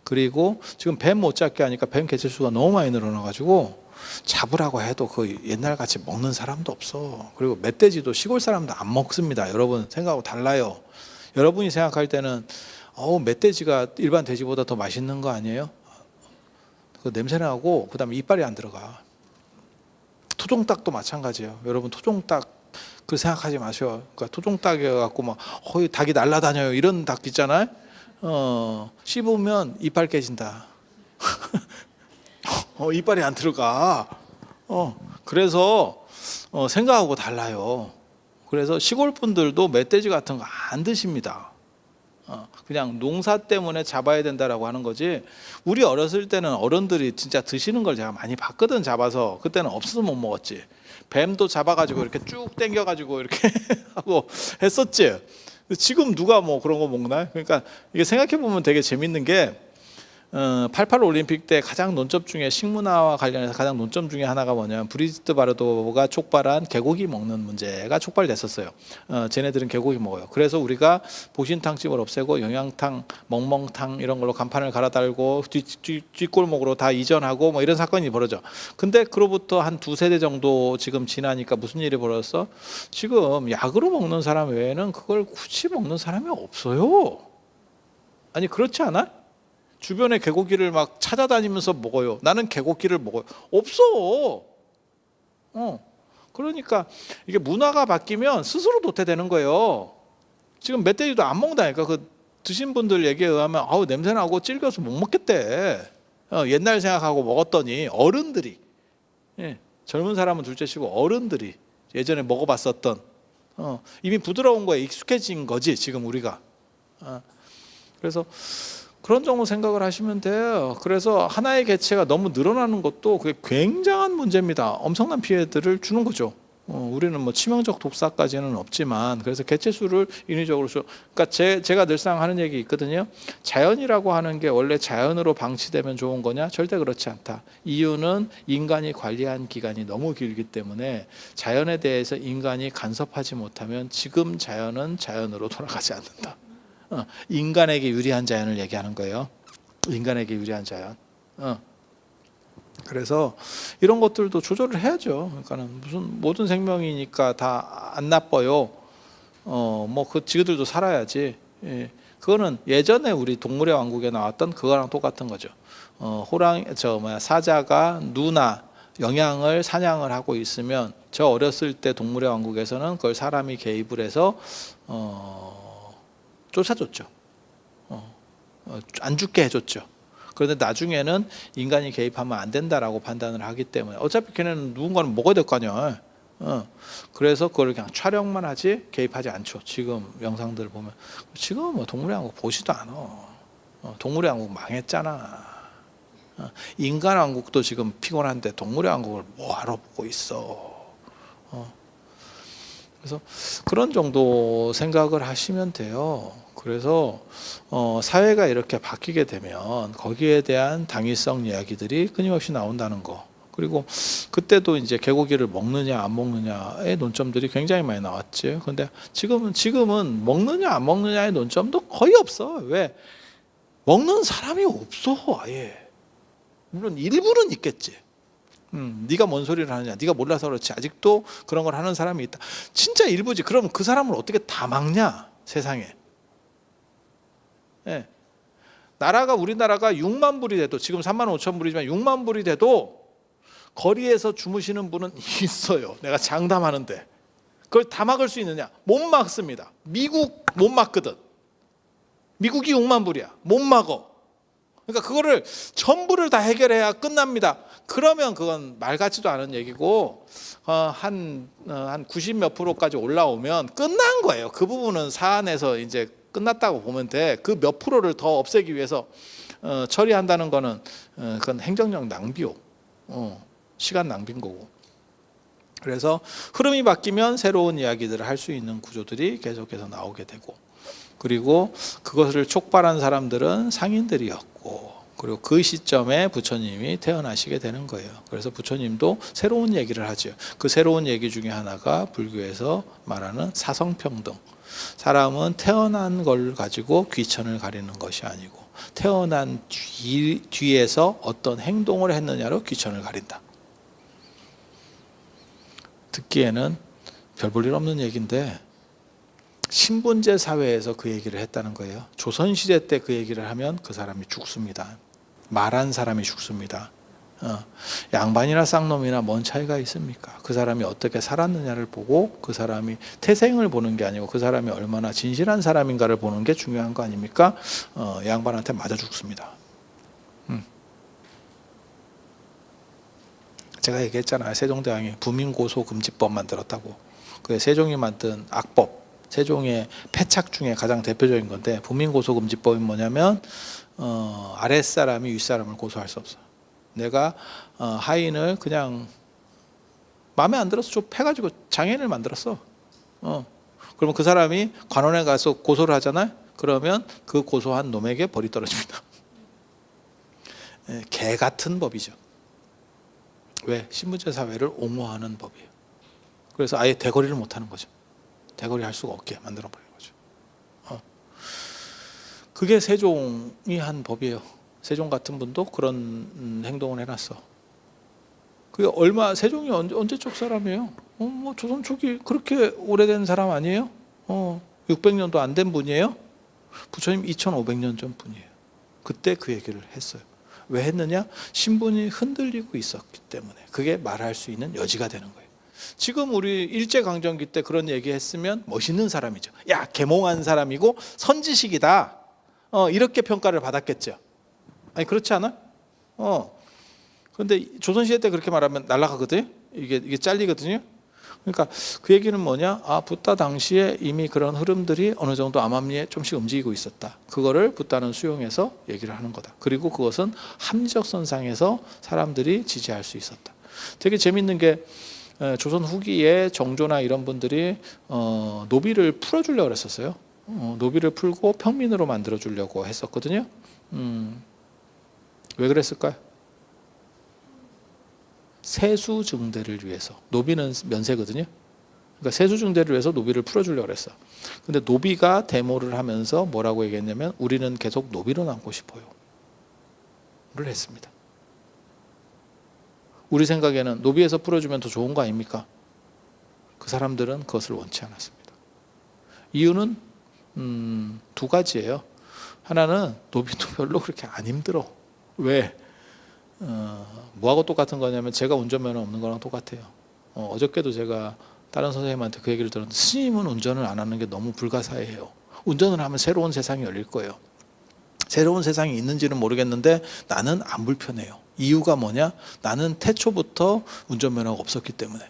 그리고 지금 뱀 못 잡게 하니까 뱀 개체수가 너무 많이 늘어나가지고 잡으라고 해도 그 옛날같이 먹는 사람도 없어. 그리고 멧돼지도 시골 사람도 안 먹습니다. 여러분 생각하고 달라요. 여러분이 생각할 때는 멧돼지가 일반 돼지보다 더 맛있는 거 아니에요? 그 냄새나고 그다음에 이빨이 안 들어가. 토종닭도 마찬가지예요. 여러분 토종닭 그 생각하지 마세요. 그러니까 토종닭에 갖고 막 닭이 날아다녀요 이런 닭 있잖아요. 씹으면 이빨 깨진다. 이빨이 안 들어가. 그래서 생각하고 달라요. 그래서 시골 분들도 멧돼지 같은 거 안 드십니다. 그냥 농사 때문에 잡아야 된다라고 하는 거지. 우리 어렸을 때는 어른들이 진짜 드시는 걸 제가 많이 봤거든. 잡아서 그때는 없어서 못 먹었지. 뱀도 잡아가지고 이렇게 쭉 당겨가지고 이렇게 하고 했었지. 지금 누가 뭐 그런 거 먹나? 그러니까 이게 생각해 보면 되게 재밌는 게, 88 올림픽 때 가장 논점 중에 식문화와 관련해서 가장 논점 중에 하나가 뭐냐면 브리지트 바르도가 촉발한 개고기 먹는 문제가 촉발됐었어요. 쟤네들은 개고기 먹어요. 그래서 우리가 보신탕집을 없애고 영양탕, 멍멍탕 이런 걸로 간판을 갈아달고 뒷골목으로 다 이전하고 뭐 이런 사건이 벌어져. 근데 그로부터 한 두세 대 정도 지금 지나니까 무슨 일이 벌어졌어? 지금 약으로 먹는 사람 외에는 그걸 굳이 먹는 사람이 없어요. 아니 그렇지 않아? 주변에 개고기를 막 찾아다니면서 먹어요. 나는 개고기를 먹어요. 없어. 그러니까 이게 문화가 바뀌면 스스로 도태되는 거예요. 지금 멧돼지도 안 먹는다니까. 그 드신 분들 얘기에 의하면 아우 냄새나고 질겨서 못 먹겠대. 옛날 생각하고 먹었더니 어른들이, 예, 젊은 사람은 둘째치고 어른들이 예전에 먹어봤었던, 이미 부드러운 거에 익숙해진 거지 지금 우리가. 그래서 그런 정도 생각을 하시면 돼요. 그래서 하나의 개체가 너무 늘어나는 것도 그게 굉장한 문제입니다. 엄청난 피해들을 주는 거죠. 우리는 뭐 치명적 독사까지는 없지만, 그래서 개체 수를 인위적으로 그러니까 제가 늘상 하는 얘기 있거든요. 자연이라고 하는 게 원래 자연으로 방치되면 좋은 거냐? 절대 그렇지 않다. 이유는 인간이 관리한 기간이 너무 길기 때문에 자연에 대해서 인간이 간섭하지 못하면 지금 자연은 자연으로 돌아가지 않는다. 인간에게 유리한 자연을 얘기하는 거예요. 인간에게 유리한 자연. 그래서 이런 것들도 조절을 해야죠. 그러니까는 무슨 모든 생명이니까 다 안 나빠요. 뭐 그 지그들도 살아야지. 예. 그거는 예전에 우리 동물의 왕국에 나왔던 그거랑 똑같은 거죠. 사자가 누나 영양을 사냥을 하고 있으면 저 어렸을 때 동물의 왕국에서는 그걸 사람이 개입을 해서 쫓아줬죠. 안 죽게 해줬죠. 그런데 나중에는 인간이 개입하면 안 된다라고 판단을 하기 때문에 어차피 걔네는 누군가는 먹어야 될 거 아니야. 그래서 그걸 그냥 촬영만 하지 개입하지 않죠. 지금 영상들 보면 지금 뭐 동물의 왕국 보지도 않아. 동물의 왕국 망했잖아. 인간 왕국도 지금 피곤한데 동물의 왕국을 뭐하러 보고 있어. 그래서 그런 정도 생각을 하시면 돼요. 그래서 사회가 이렇게 바뀌게 되면 거기에 대한 당위성 이야기들이 끊임없이 나온다는 거. 그리고 그때도 이제 개고기를 먹느냐 안 먹느냐의 논점들이 굉장히 많이 나왔지. 근데 지금은 먹느냐 안 먹느냐의 논점도 거의 없어. 왜? 먹는 사람이 없어 아예. 물론 일부는 있겠지. 네가 뭔 소리를 하느냐, 네가 몰라서 그렇지. 아직도 그런 걸 하는 사람이 있다. 진짜 일부지. 그럼 그 사람을 어떻게 다 막냐 세상에. 예. 우리나라가 6만 불이 돼도, 지금 3만 5천 불이지만 6만 불이 돼도 거리에서 주무시는 분은 있어요. 내가 장담하는데 그걸 다 막을 수 있느냐? 못 막습니다. 미국 못 막거든. 미국이 6만 불이야. 못 막어. 그러니까 그거를 전부를 다 해결해야 끝납니다. 그러면 그건 말 같지도 않은 얘기고, 한 90 몇 프로까지 올라오면 끝난 거예요. 그 부분은 사안에서 이제 끝났다고 보면 돼. 그 몇 프로를 더 없애기 위해서 처리한다는 거는 그건 행정력 낭비요. 시간 낭비인 거고. 그래서 흐름이 바뀌면 새로운 이야기들을 할 수 있는 구조들이 계속해서 나오게 되고, 그리고 그것을 촉발한 사람들은 상인들이었고, 그리고 그 시점에 부처님이 태어나시게 되는 거예요. 그래서 부처님도 새로운 얘기를 하죠. 그 새로운 얘기 중에 하나가 불교에서 말하는 사성평등. 사람은 태어난 걸 가지고 귀천을 가리는 것이 아니고 태어난 뒤에서 어떤 행동을 했느냐로 귀천을 가린다. 듣기에는 별 볼 일 없는 얘기인데 신분제 사회에서 그 얘기를 했다는 거예요. 조선시대 때 그 얘기를 하면 그 사람이 죽습니다. 말한 사람이 죽습니다. 양반이나 쌍놈이나 뭔 차이가 있습니까? 그 사람이 어떻게 살았느냐를 보고 그 사람이 태생을 보는 게 아니고 그 사람이 얼마나 진실한 사람인가를 보는 게 중요한 거 아닙니까? 양반한테 맞아 죽습니다. 제가 얘기했잖아요. 세종대왕이 부민고소금지법 만들었다고. 그게 세종이 만든 악법, 세종의 패착 중에 가장 대표적인 건데, 부민고소금지법이 뭐냐면 아랫사람이 윗사람을 고소할 수 없어. 내가 하인을 그냥 마음에 안 들어서 좀 패가지고 장애인을 만들었어. 그러면 그 사람이 관원에 가서 고소를 하잖아요. 그러면 그 고소한 놈에게 벌이 떨어집니다. 개 같은 법이죠. 왜? 신분제 사회를 옹호하는 법이에요. 그래서 아예 대거리를 못하는 거죠. 대거리 할 수가 없게 만들어버리는 거죠. 그게 세종이 한 법이에요. 세종 같은 분도 그런 행동을 해놨어. 그게 세종이 언제적 사람이에요? 뭐 조선 초기 그렇게 오래된 사람 아니에요? 600년도 안 된 분이에요? 부처님 2500년 전 분이에요. 그때 그 얘기를 했어요. 왜 했느냐? 신분이 흔들리고 있었기 때문에. 그게 말할 수 있는 여지가 되는 거예요. 지금 우리 일제강점기 때 그런 얘기 했으면 멋있는 사람이죠. 야, 계몽한 사람이고 선지식이다. 이렇게 평가를 받았겠죠. 아니 그렇지 않아? 그런데 조선시대 때 그렇게 말하면 날아가거든요. 이게 잘리거든요. 그러니까 그 얘기는 뭐냐? 붓다 당시에 이미 그런 흐름들이 어느 정도 암암리에 좀씩 움직이고 있었다. 그거를 붓다는 수용해서 얘기를 하는 거다. 그리고 그것은 합리적 선상에서 사람들이 지지할 수 있었다. 되게 재밌는 게 조선 후기에 정조나 이런 분들이 노비를 풀어주려고 했었어요. 노비를 풀고 평민으로 만들어주려고 했었거든요. 왜 그랬을까요? 세수증대를 위해서. 노비는 면세거든요. 그러니까 세수증대를 위해서 노비를 풀어주려고 했어. 근데 노비가 데모를 하면서 뭐라고 얘기했냐면 우리는 계속 노비로 남고 싶어요. 를 했습니다. 우리 생각에는 노비에서 풀어주면 더 좋은 거 아닙니까? 그 사람들은 그것을 원치 않았습니다. 이유는 두 가지예요. 하나는 노비도 별로 그렇게 안 힘들어. 왜? 뭐하고 똑같은 거냐면 제가 운전면허 없는 거랑 똑같아요. 어저께도 제가 다른 선생님한테 그 얘기를 들었는데 스님은 운전을 안 하는 게 너무 불가사의해요. 운전을 하면 새로운 세상이 열릴 거예요. 새로운 세상이 있는지는 모르겠는데 나는 안 불편해요. 이유가 뭐냐? 나는 태초부터 운전면허가 없었기 때문에.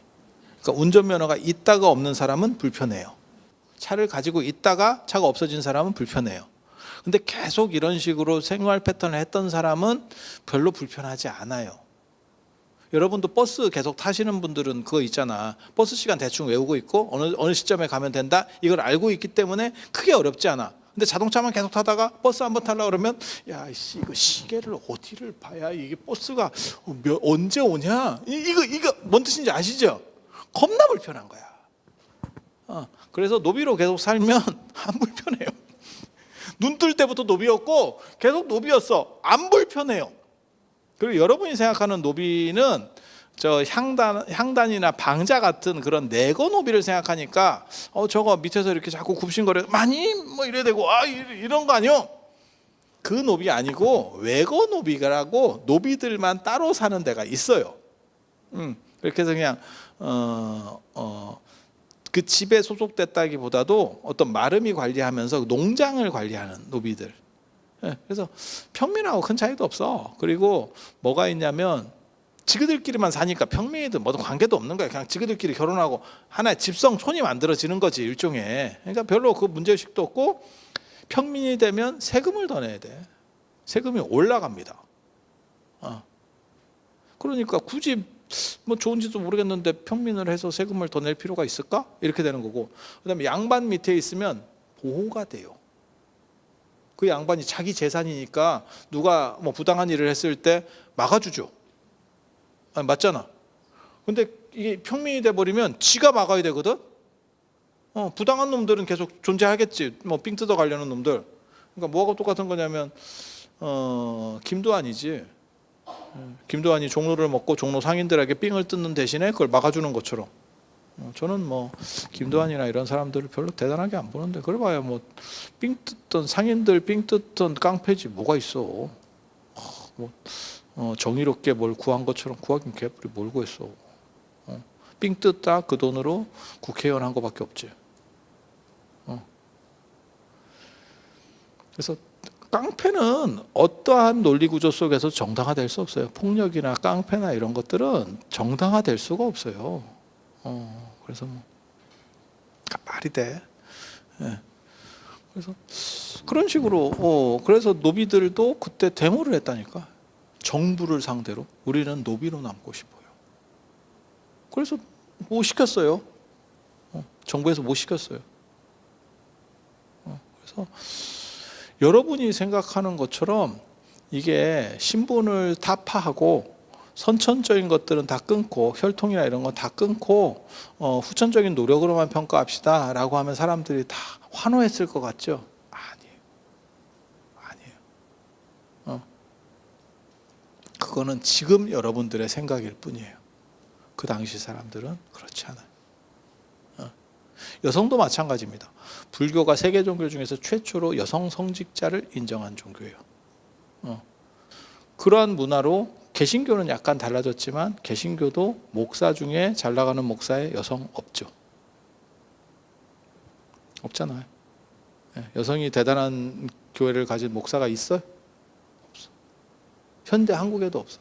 그러니까 운전면허가 있다가 없는 사람은 불편해요. 차를 가지고 있다가 차가 없어진 사람은 불편해요. 근데 계속 이런 식으로 생활 패턴을 했던 사람은 별로 불편하지 않아요. 여러분도 버스 계속 타시는 분들은 그거 있잖아. 버스 시간 대충 외우고 있고 어느 시점에 가면 된다. 이걸 알고 있기 때문에 크게 어렵지 않아. 근데 자동차만 계속 타다가 버스 한번 타려고 그러면 야, 이거 시계를 어디를 봐야 이게 버스가 언제 오냐? 이거 뭔 뜻인지 아시죠? 겁나 불편한 거야. 그래서 노비로 계속 살면 안 불편해요. 눈 뜰 때부터 노비였고 계속 노비였어. 안 불편해요. 그리고 여러분이 생각하는 노비는 저 향단이나 방자 같은 그런 내거 노비를 생각하니까 저거 밑에서 이렇게 자꾸 굽신거려 많이 뭐 이래 되고 이런 거 아니요. 그 노비 아니고 외거 노비라고 노비들만 따로 사는 데가 있어요. 그렇게 해서 그냥 그 집에 소속됐다기보다도 어떤 마름이 관리하면서 농장을 관리하는 노비들. 그래서 평민하고 큰 차이도 없어. 그리고 뭐가 있냐면 지그들끼리만 사니까 평민이든 뭐든 관계도 없는 거야. 그냥 지그들끼리 결혼하고 하나의 집성촌이 만들어지는 거지 일종의. 그러니까 별로 그 문제의식도 없고 평민이 되면 세금을 더 내야 돼. 세금이 올라갑니다. 그러니까 굳이 뭐 좋은지도 모르겠는데 평민을 해서 세금을 더 낼 필요가 있을까? 이렇게 되는 거고, 그다음에 양반 밑에 있으면 보호가 돼요. 그 양반이 자기 재산이니까 누가 뭐 부당한 일을 했을 때 막아주죠. 맞잖아. 근데 이게 평민이 돼버리면 지가 막아야 되거든. 부당한 놈들은 계속 존재하겠지. 뭐 삥 뜯어 가려는 놈들. 그러니까 뭐하고 똑같은 거냐면 김도환이지. 김도환이 종로를 먹고 종로 상인들에게 삥을 뜯는 대신에 그걸 막아주는 것처럼. 저는 뭐 김도환이나 이런 사람들을 별로 대단하게 안 보는데 그래 봐야 뭐 삥 뜯던 상인들 삥 뜯던 깡패지 뭐가 있어. 정의롭게 뭘 구한 것처럼 구하긴 개뿔이 뭘 구했어. 삥 뜯다 그 돈으로 국회의원 한 거밖에 없지. 그래서 깡패는 어떠한 논리 구조 속에서 정당화될 수 없어요. 폭력이나 깡패나 이런 것들은 정당화될 수가 없어요. 그래서 뭐 말이 돼. 그래서 그런 식으로 그래서 노비들도 그때 데모를 했다니까. 정부를 상대로 우리는 노비로 남고 싶어요. 그래서 뭐 시켰어요. 정부에서 뭐 시켰어요. 그래서 여러분이 생각하는 것처럼 이게 신분을 타파하고 선천적인 것들은 다 끊고 혈통이나 이런 건 다 끊고 후천적인 노력으로만 평가합시다 라고 하면 사람들이 다 환호했을 것 같죠? 아니에요. 그거는 지금 여러분들의 생각일 뿐이에요. 그 당시 사람들은 그렇지 않아요. 여성도 마찬가지입니다. 불교가 세계 종교 중에서 최초로 여성 성직자를 인정한 종교예요. 그러한 문화로 개신교는 약간 달라졌지만 개신교도 목사 중에 잘 나가는 목사에 여성 없죠. 없잖아요. 여성이 대단한 교회를 가진 목사가 있어요? 없어. 현대 한국에도 없어.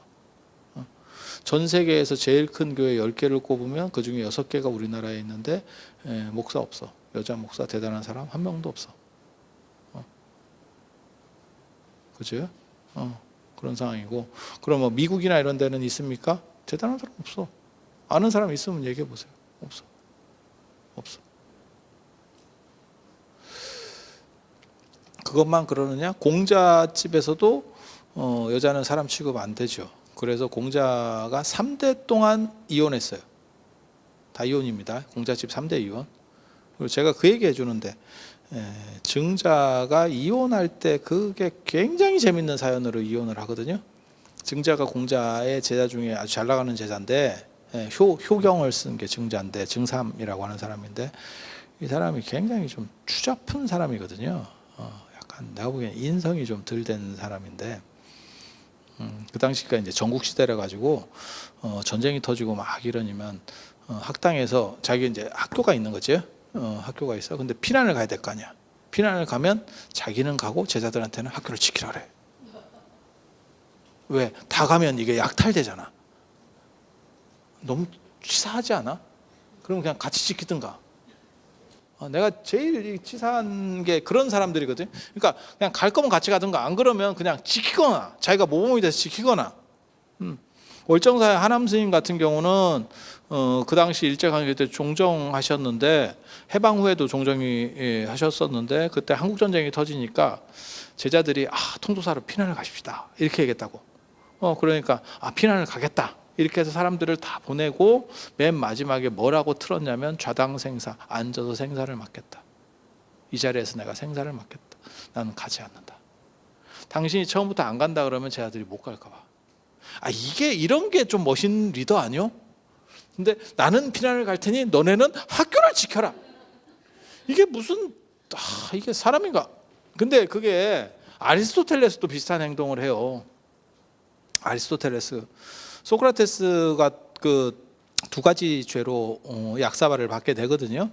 전 세계에서 제일 큰 교회 10개를 꼽으면 그중에 6개가 우리나라에 있는데 목사 없어. 여자 목사 대단한 사람 한 명도 없어. 그죠? 그런 상황이고. 그럼 뭐 미국이나 이런 데는 있습니까? 대단한 사람 없어. 아는 사람 있으면 얘기해 보세요. 없어. 없어. 그것만 그러느냐? 공자집에서도 여자는 사람 취급 안 되죠. 그래서 공자가 3대 동안 이혼했어요. 다 이혼입니다. 공자집 3대 이혼. 그리고 제가 그 얘기 해주는데 증자가 이혼할 때 그게 굉장히 재밌는 사연으로 이혼을 하거든요. 증자가 공자의 제자 중에 아주 잘 나가는 제자인데 효경을 쓴 게 증자인데 증삼이라고 하는 사람인데 이 사람이 굉장히 좀 추잡한 사람이거든요. 약간 내가 보기엔 인성이 좀 덜 된 사람인데 그 당시가 이제 전국 시대라 가지고 전쟁이 터지고 막 이러니면 학당에서 자기 이제 학교가 있는 거죠. 학교가 있어. 근데 피난을 가야 될 거 아니야. 피난을 가면 자기는 가고 제자들한테는 학교를 지키라 그래. 왜? 다 가면 이게 약탈되잖아. 너무 치사하지 않아? 그럼 그냥 같이 지키든가. 내가 제일 치사한 게 그런 사람들이거든. 그러니까 그냥 갈 거면 같이 가든가, 안 그러면 그냥 지키거나 자기가 모범이 돼서 지키거나. 월정사의 하남 스님 같은 경우는 그 당시 일제강점기 때 종정하셨는데 해방 후에도 종정이 하셨었는데 그때 한국 전쟁이 터지니까 제자들이 통도사로 피난을 가십시다 이렇게 얘기했다고. 그러니까 피난을 가겠다 이렇게 해서 사람들을 다 보내고 맨 마지막에 뭐라고 틀었냐면 좌당 생사, 앉아서 생사를 맡겠다. 이 자리에서 내가 생사를 맡겠다. 나는 가지 않는다. 당신이 처음부터 안 간다 그러면 제자들이 못 갈까 봐. 이게 이런 게 좀 멋있는 리더 아니요? 근데 나는 피난을 갈 테니 너네는 학교를 지켜라. 이게 무슨 이게 사람인가? 근데 그게 아리스토텔레스도 비슷한 행동을 해요. 아리스토텔레스, 소크라테스가 그 두 가지 죄로 약사발을 받게 되거든요.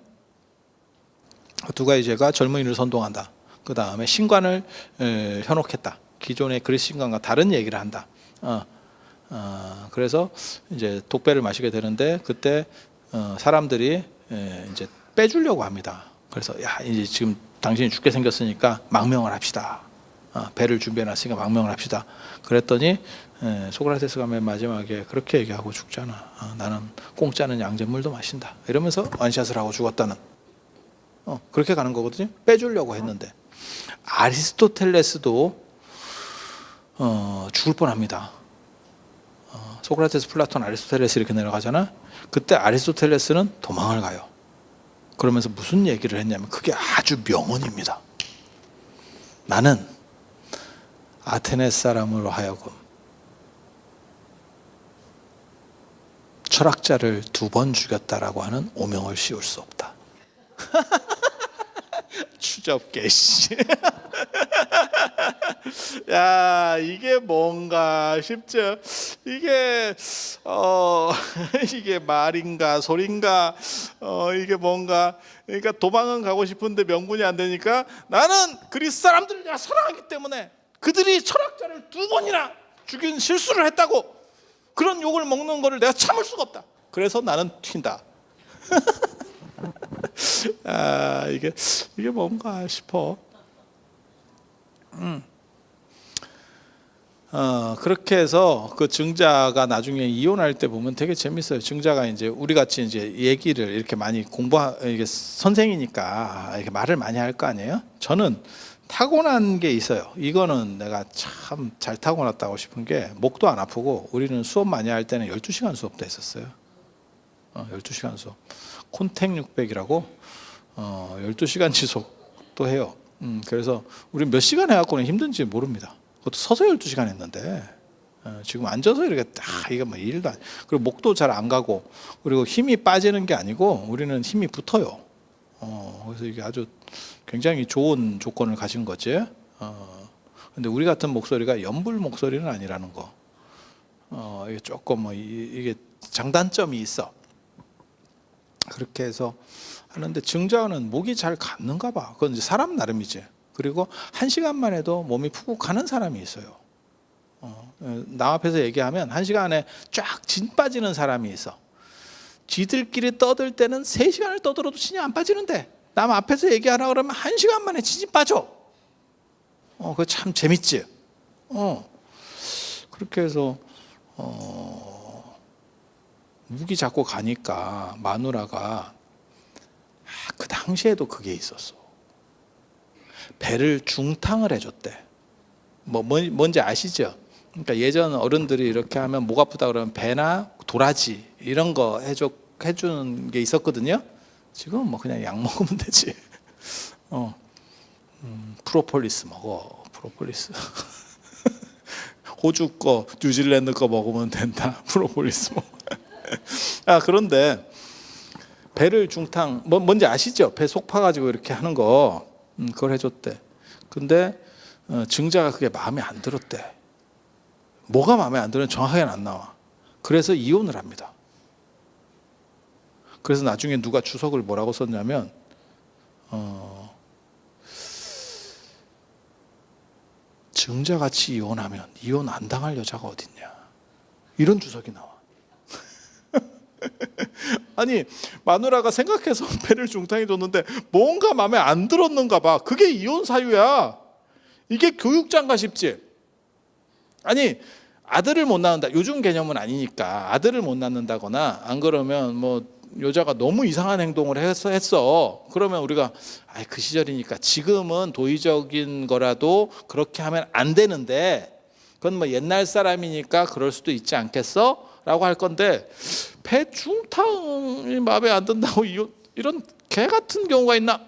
두 가지 죄가 젊은이를 선동한다. 그 다음에 신관을 현혹했다. 기존의 그리스 신관과 다른 얘기를 한다. 그래서 이제 독배를 마시게 되는데 그때 사람들이 이제 빼주려고 합니다. 그래서 이제 지금 당신이 죽게 생겼으니까 망명을 합시다. 배를 준비해놨으니까 망명을 합시다. 그랬더니 소크라테스가 맨 마지막에 그렇게 얘기하고 죽잖아. 나는 공짜는 양잿물도 마신다. 이러면서 원샷을 하고 죽었다는. 그렇게 가는 거거든요. 빼주려고 했는데 아리스토텔레스도 죽을 뻔합니다. 소크라테스, 플라톤, 아리스토텔레스 이렇게 내려가잖아. 그때 아리스토텔레스는 도망을 가요. 그러면서 무슨 얘기를 했냐면 그게 아주 명언입니다. 나는 아테네 사람으로 하여금 철학자를 2번 죽였다라고 하는 오명을 씌울 수 없다. 추접게 씨. 야, 이게 뭔가 싶죠. 이게 이게 말인가 소린가, 이게 뭔가. 그러니까 도망은 가고 싶은데 명분이 안 되니까 나는 그리스 사람들을 내가 사랑하기 때문에 그들이 철학자를 2번이나 죽인 실수를 했다고 그런 욕을 먹는 거를 내가 참을 수가 없다. 그래서 나는 튄다. 이게 뭔가 싶어. 그렇게 해서 그 증자가 나중에 이혼할 때 보면 되게 재밌어요. 증자가 이제 우리 같이 이제 얘기를 이렇게 많이 이게 선생이니까 이렇게 말을 많이 할 거 아니에요? 저는 타고난 게 있어요. 이거는 내가 참 잘 타고났다고 싶은 게 목도 안 아프고 우리는 수업 많이 할 때는 12시간 수업도 했었어요. 12시간 수업. 콘택 600이라고 12시간 지속도 해요. 그래서 우리 몇 시간 해갖고는 힘든지 모릅니다. 그것도 서서 12시간 했는데 지금 앉아서 이렇게 이게 뭐 일도 아니고, 그리고 목도 잘 안 가고, 그리고 힘이 빠지는 게 아니고 우리는 힘이 붙어요. 그래서 이게 아주 굉장히 좋은 조건을 가진 거지. 근데 우리 같은 목소리가 연불 목소리는 아니라는 거. 이게 조금 뭐 이게 장단점이 있어. 그렇게 해서 하는데 증자는 목이 잘 갔는가 봐. 그건 이제 사람 나름이지. 그리고 1시간만 해도 몸이 푹푹 가는 사람이 있어요. 남 앞에서 얘기하면 1시간에 쫙 진 빠지는 사람이 있어. 지들끼리 떠들 때는 3시간을 떠들어도 진이 안 빠지는데 남 앞에서 얘기하라 그러면 1시간 만에 진이 빠져. 그거 참 재밌지. 그렇게 해서 무기 잡고 가니까 마누라가 그 당시에도 그게 있었어. 배를 중탕을 해줬대. 뭔지 아시죠? 그러니까 예전 어른들이 이렇게 하면 목 아프다 그러면 배나 도라지 이런 거 해주는 게 있었거든요. 지금 뭐 그냥 약 먹으면 되지. 프로폴리스 먹어. 프로폴리스. 호주 거, 뉴질랜드 거 먹으면 된다. 프로폴리스 먹어. 그런데 배를 중탕 뭔지 아시죠? 배 속 파가지고 이렇게 하는 거 그걸 해줬대. 근데 증자가 그게 마음에 안 들었대. 뭐가 마음에 안 들으면 정확하게는 안 나와. 그래서 이혼을 합니다. 그래서 나중에 누가 주석을 뭐라고 썼냐면 증자같이 이혼하면 이혼 안 당할 여자가 어딨냐, 이런 주석이 나와. 아니 마누라가 생각해서 배를 중탕해 줬는데 뭔가 마음에 안 들었는가 봐. 그게 이혼 사유야. 이게 교육장가 싶지. 아니 아들을 못 낳는다, 요즘 개념은 아니니까 아들을 못 낳는다거나 안 그러면 뭐 여자가 너무 이상한 행동을 했어. 그러면 우리가 그 시절이니까 지금은 도의적인 거라도 그렇게 하면 안 되는데 그건 뭐 옛날 사람이니까 그럴 수도 있지 않겠어? 라고 할 건데 배 중탕이 마음에 안 든다고 이런 개 같은 경우가 있나?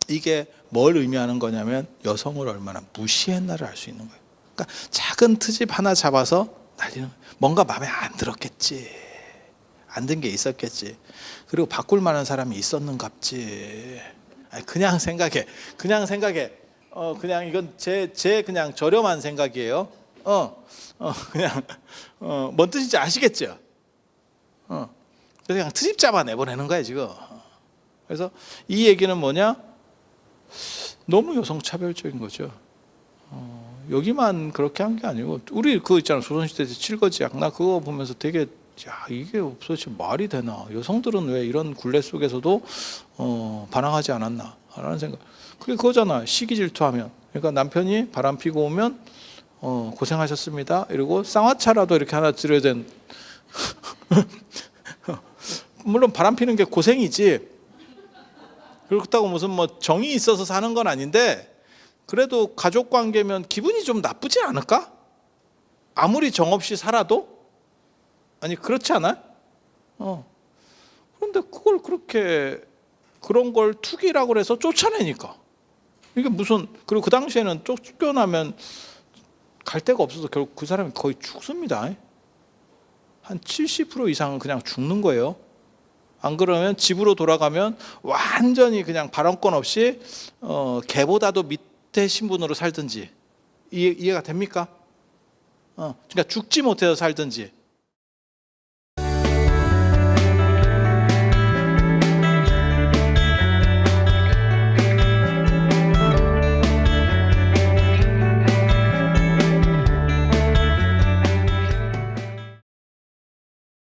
이게 뭘 의미하는 거냐면 여성을 얼마나 무시했나를 알 수 있는 거예요. 그러니까 작은 트집 하나 잡아서 날리는 거예요. 뭔가 마음에 안 들었겠지, 안 든 게 있었겠지, 그리고 바꿀 만한 사람이 있었는갑지. 그냥 생각해. 그냥 이건 제 그냥 저렴한 생각이에요. 그냥 뭔 뜻인지 아시겠죠? 그래서 그냥 트집 잡아 내보내는 거야 지금. 그래서 이 얘기는 뭐냐? 너무 여성차별적인 거죠. 여기만 그렇게 한 게 아니고 우리 그거 있잖아, 조선시대 칠거지약. 나 그거 보면서 되게 이게 도대체 말이 되나? 여성들은 왜 이런 굴레 속에서도 반항하지 않았나? 라는 생각. 그게 그거잖아. 시기 질투하면. 그러니까 남편이 바람 피고 오면 고생하셨습니다 이러고 쌍화차라도 이렇게 하나 드려야 된. 물론 바람 피는 게 고생이지, 그렇다고 무슨 뭐 정이 있어서 사는 건 아닌데 그래도 가족 관계면 기분이 좀 나쁘지 않을까? 아무리 정 없이 살아도? 아니 그렇지 않아요? 그런데 그걸 그렇게 그런 걸 투기라고 해서 쫓아내니까 이게 무슨. 그리고 그 당시에는 쫓겨나면 갈 데가 없어서 결국 그 사람이 거의 죽습니다. 한 70% 이상은 그냥 죽는 거예요. 안 그러면 집으로 돌아가면 완전히 그냥 발언권 없이 개보다도 밑에 신분으로 살든지. 이해가 됩니까? 그러니까 죽지 못해서 살든지